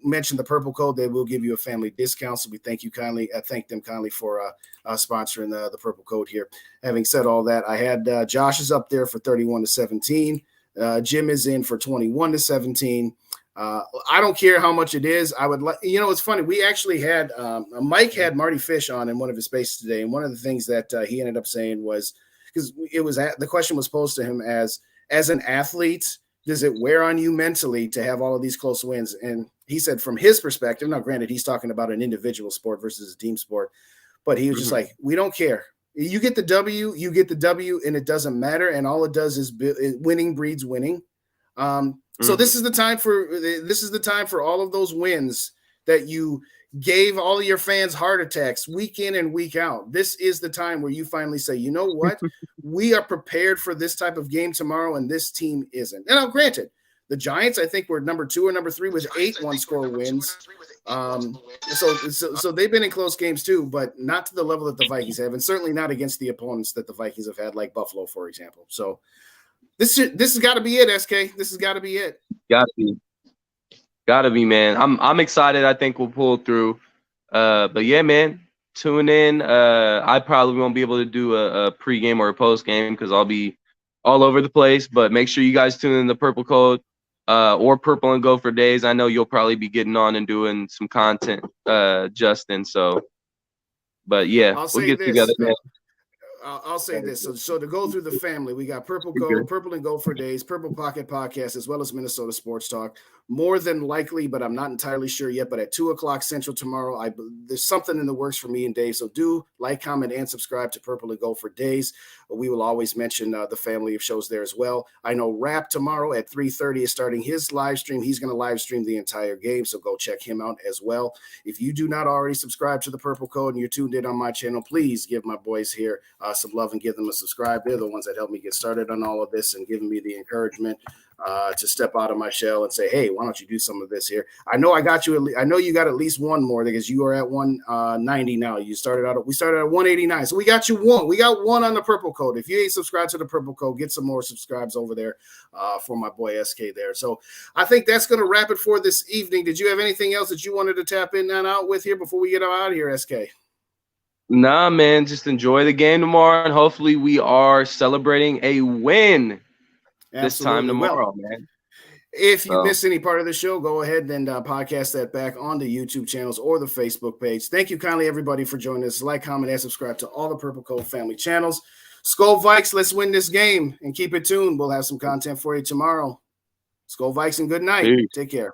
[SPEAKER 1] Mention the Purple Code. They will give you a family discount, so we thank them kindly for sponsoring the Purple Code here. Having said all that, I had Josh is up there for 31-17. Jim is in for 21-17. I don't care how much it is. I would like, it's funny. We actually had Mike had Marty Fish on in one of his spaces today, and one of the things that he ended up saying was, because the question was posed to him as an athlete, does it wear on you mentally to have all of these close wins? And he said, from his perspective, now granted, he's talking about an individual sport versus a team sport, but he was just like, we don't care. You get the W, and it doesn't matter. And all it does is winning breeds winning. So this is the time for all of those wins that you gave all of your fans heart attacks week in and week out. This is the time where you finally say, you know what? We are prepared for this type of game tomorrow, and this team isn't. And now, granted, the Giants, I think, were number 2 or number 3 with 8 one-score wins. So they've been in close games too, but not to the level that the Vikings have, and certainly not against the opponents that the Vikings have had, like Buffalo, for example. So this has got to be it, SK. This has got to be it.
[SPEAKER 2] Gotta be, man. I'm excited. I think we'll pull through. But yeah, man, tune in. I probably won't be able to do a pregame or a postgame because I'll be all over the place. But make sure you guys tune in the Purple Code or Purple and Gopher Days. I know you'll probably be getting on and doing some content, Justin. So, but yeah, we'll get together, man.
[SPEAKER 1] I'll say this. So to go through the family, we got Purple Code, Purple and Gopher Days, Purple Pocket Podcast, as well as Minnesota Sports Talk. More than likely, but I'm not entirely sure yet, but at 2:00 Central tomorrow, there's something in the works for me and Dave. So do like, comment, and subscribe to Purple and Gopher Days. We will always mention the family of shows there as well. I know Rap tomorrow at 3:30 is starting his live stream. He's going to live stream the entire game, so go check him out as well. If you do not already subscribe to the Purple Code and you're tuned in on my channel, please give my boys here some love and give them a subscribe. They're the ones that helped me get started on all of this and giving me the encouragement to step out of my shell and say, hey, why don't you do some of this here? I know I know you got at least one more because you are at 190 now. We started at 189. So we got you one. We got one on the Purple Code. If you ain't subscribed to the Purple Code, get some more subscribes over there for my boy SK there. So I think that's going to wrap it for this evening. Did you have anything else that you wanted to tap in and out with here before we get out of here, SK?
[SPEAKER 2] Nah, man, just enjoy the game tomorrow, and hopefully we are celebrating a win this time tomorrow, man.
[SPEAKER 1] If you miss any part of the show, go ahead and podcast that back on the YouTube channels or the Facebook page. Thank you kindly, everybody, for joining us. Like, comment, and subscribe to all the Purple Code family channels. Skol Vikes, let's win this game and keep it tuned. We'll have some content for you tomorrow. Skol Vikes and good night. Peace. Take care.